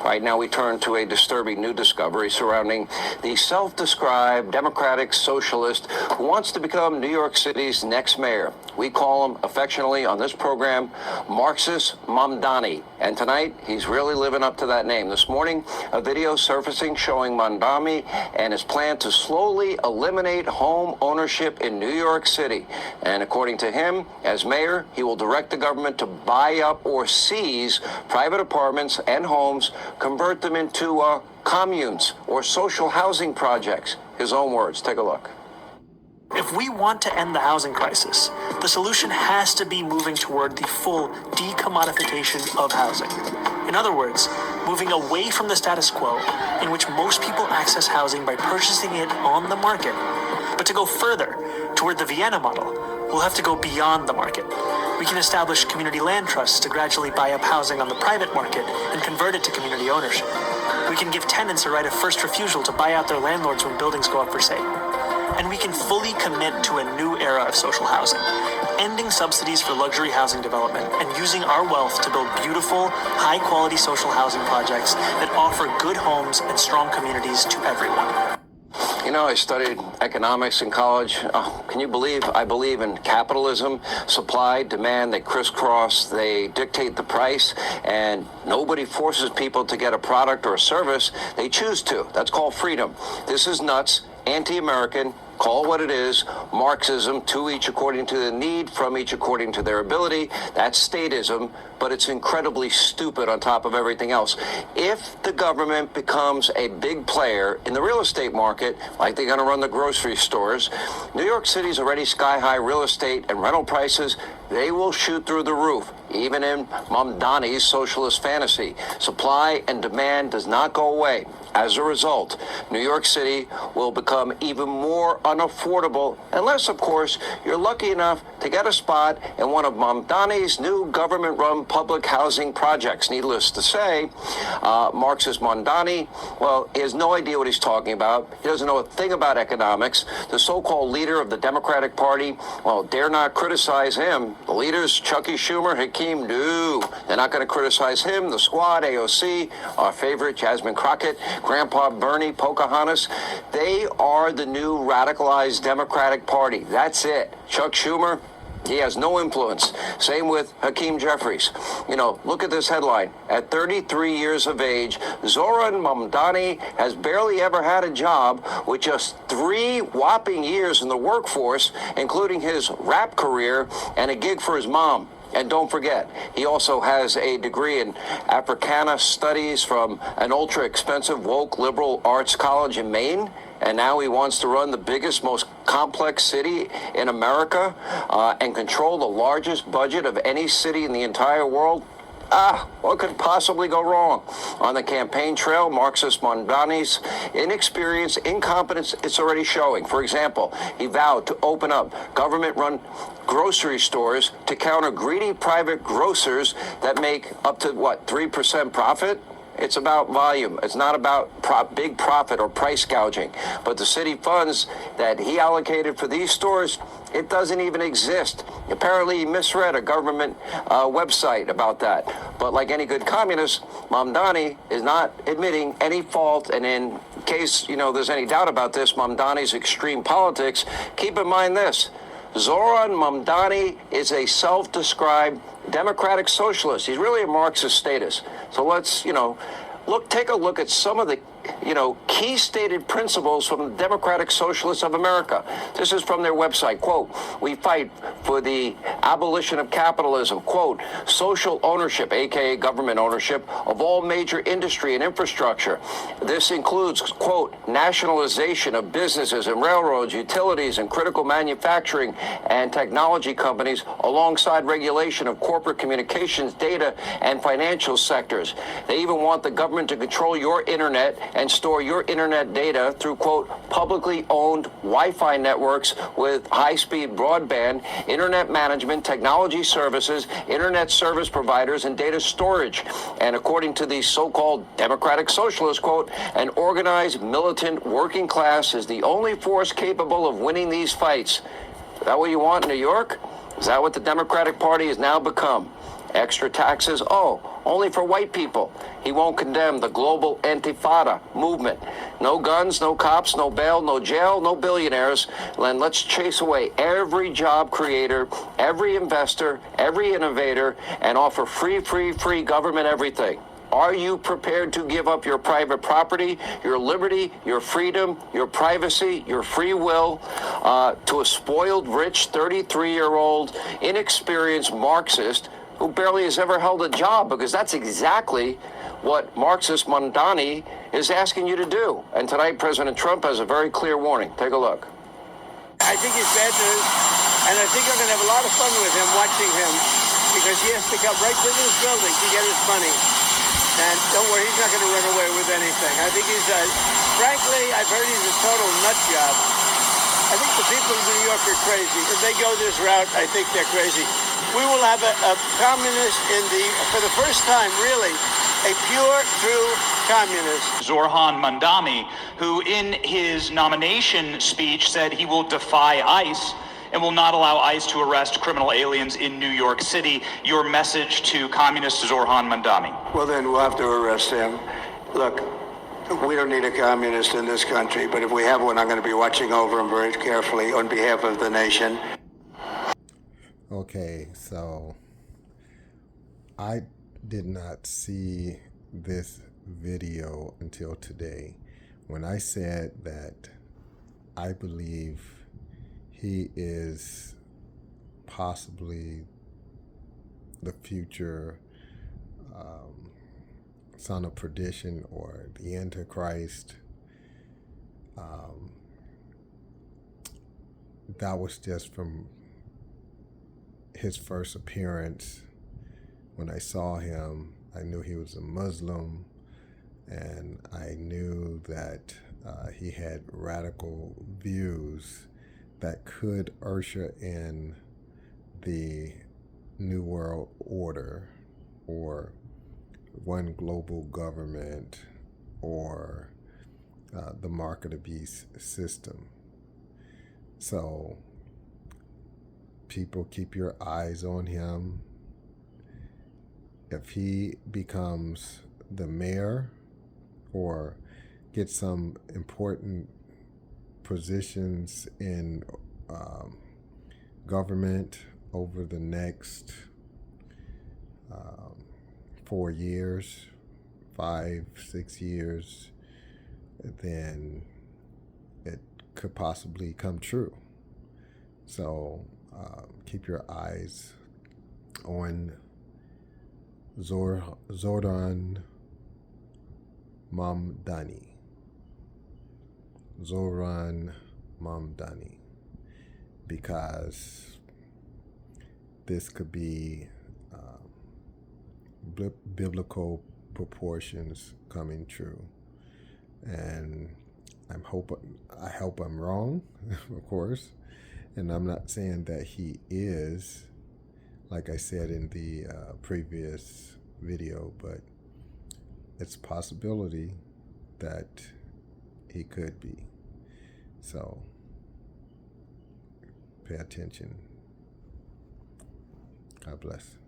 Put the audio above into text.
Right now we turn to a disturbing new discovery surrounding the self-described Democratic socialist who wants to become New York City's next mayor. We call him affectionately on this program Marxist Mamdani. And tonight, he's really living up to that name. This morning, a video surfacing showing Mamdani and his plan to slowly eliminate home ownership in New York City. And according to him, as mayor, he will direct the government to buy up or seize private apartments and homes, convert them into communes or social housing projects. His own words. Take a look. If we want to end the housing crisis, the solution has to be moving toward the full decommodification of housing. In other words, moving away from the status quo in which most people access housing by purchasing it on the market. But to go further toward the Vienna model, we'll have to go beyond the market. We can establish community land trusts to gradually buy up housing on the private market and convert it to community ownership. We can give tenants a right of first refusal to buy out their landlords when buildings go up for sale. And we can fully commit to a new era of social housing, ending subsidies for luxury housing development and using our wealth to build beautiful, high-quality social housing projects that offer good homes and strong communities to everyone. You know, I studied economics in college. Can you believe I believe in capitalism? Supply, demand, they crisscross, they dictate the price, and nobody forces people to get a product or a service. They choose to. That's called freedom. This is nuts, anti-American. Call it what it is, Marxism, to each according to the need, from each according to their ability. That's statism, but it's incredibly stupid on top of everything else. If the government becomes a big player in the real estate market, like they're going to run the grocery stores, New York City's already sky-high real estate and rental prices, they will shoot through the roof, even in Mamdani's socialist fantasy. Supply and demand does not go away. As a result, New York City will become even more unaffordable unless, of course, you're lucky enough to get a spot in one of Mamdani's new government-run public housing projects. Needless to say, Marxist Mamdani, well, he has no idea what he's talking about. He doesn't know a thing about economics. The so-called leader of the Democratic Party, well, dare not criticize him. The leaders, Chucky Schumer, Hakeem, no, they're not going to criticize him. The squad, AOC, our favorite, Jasmine Crockett, Grandpa Bernie, Pocahontas, they are the new radicalized Democratic Party. That's it. Chuck Schumer, he has no influence. Same with Hakeem Jeffries. You know, look at this headline. At 33 years of age, Zoran Mamdani has barely ever had a job with just 3 whopping years in the workforce, including his rap career and a gig for his mom. And don't forget, he also has a degree in Africana Studies from an ultra-expensive woke liberal arts college in Maine. And now he wants to run the biggest, most complex city in America and control the largest budget of any city in the entire world. What could possibly go wrong? On the campaign trail, Marxist Mamdani's inexperience, incompetence, it's already showing. For example, he vowed to open up government-run grocery stores to counter greedy private grocers that make up to, 3% profit? It's about volume. It's not about big profit or price gouging. But the city funds that he allocated for these stores, it doesn't even exist. Apparently, he misread a government website about that. But like any good communist, Mamdani is not admitting any fault. And in case, there's any doubt about this, Mamdani's extreme politics, keep in mind this. Zoran Mamdani is a self-described democratic socialist. He's really a Marxist status. So let's, take a look at some of the, key stated principles from the Democratic Socialists of America. This is from their website. Quote, we fight for the abolition of capitalism. Quote, social ownership, aka government ownership, of all major industry and infrastructure. This includes, quote, nationalization of businesses and railroads, utilities, and critical manufacturing and technology companies, alongside regulation of corporate communications, data, and financial sectors. They even want the government to control your internet and store your internet data through, quote, publicly owned Wi-Fi networks with high-speed broadband, internet management, technology services, internet service providers, and data storage. And according to the so-called democratic socialists, quote, an organized, militant working class is the only force capable of winning these fights. Is that what you want in New York? Is that what the Democratic Party has now become? Extra taxes? Oh, only for white people. He won't condemn the global Antifada movement. No guns, no cops, no bail, no jail, no billionaires. And let's chase away every job creator, every investor, every innovator, and offer free government everything. Are you prepared to give up your private property, your liberty, your freedom, your privacy, your free will to a spoiled, rich, 33-year-old, inexperienced Marxist who barely has ever held a job? Because that's exactly what Marxist Mondani is asking you to do. And tonight, President Trump has a very clear warning. Take a look. I think it's bad news, and I think I'm going to have a lot of fun with him, watching him, because he has to come right to this building to get his money. And don't worry, he's not going to run away with anything. I think he's, frankly, I've heard he's a total nut job. I think the people of New York are crazy. If they go this route, I think they're crazy. We will have a communist for the first time, really, a pure, true communist. Zoran Mandami, who in his nomination speech said he will defy ICE and will not allow ICE to arrest criminal aliens in New York City. Your message to communist Zoran Mandami? Well, then we'll have to arrest him. Look, we don't need a communist in this country, but if we have one, I'm going to be watching over him very carefully on behalf of the nation. Okay, so I did not see this video until today when I said that I believe he is possibly the future son of perdition or the Antichrist. That was just from his first appearance. When I saw him, I knew he was a Muslim, and I knew that he had radical views that could usher in the New World Order, or one global government, or the mark of the beast system. So people, keep your eyes on him. If he becomes the mayor or gets some important positions in government over the next 4 years, 5, 6 years, then it could possibly come true. So keep your eyes on Zoran Mamdani. Zoran Mamdani. Because this could be biblical proportions coming true. And I hope I'm wrong, of course. And I'm not saying that he is, like I said in the previous video, but it's a possibility that he could be. So pay attention. God bless.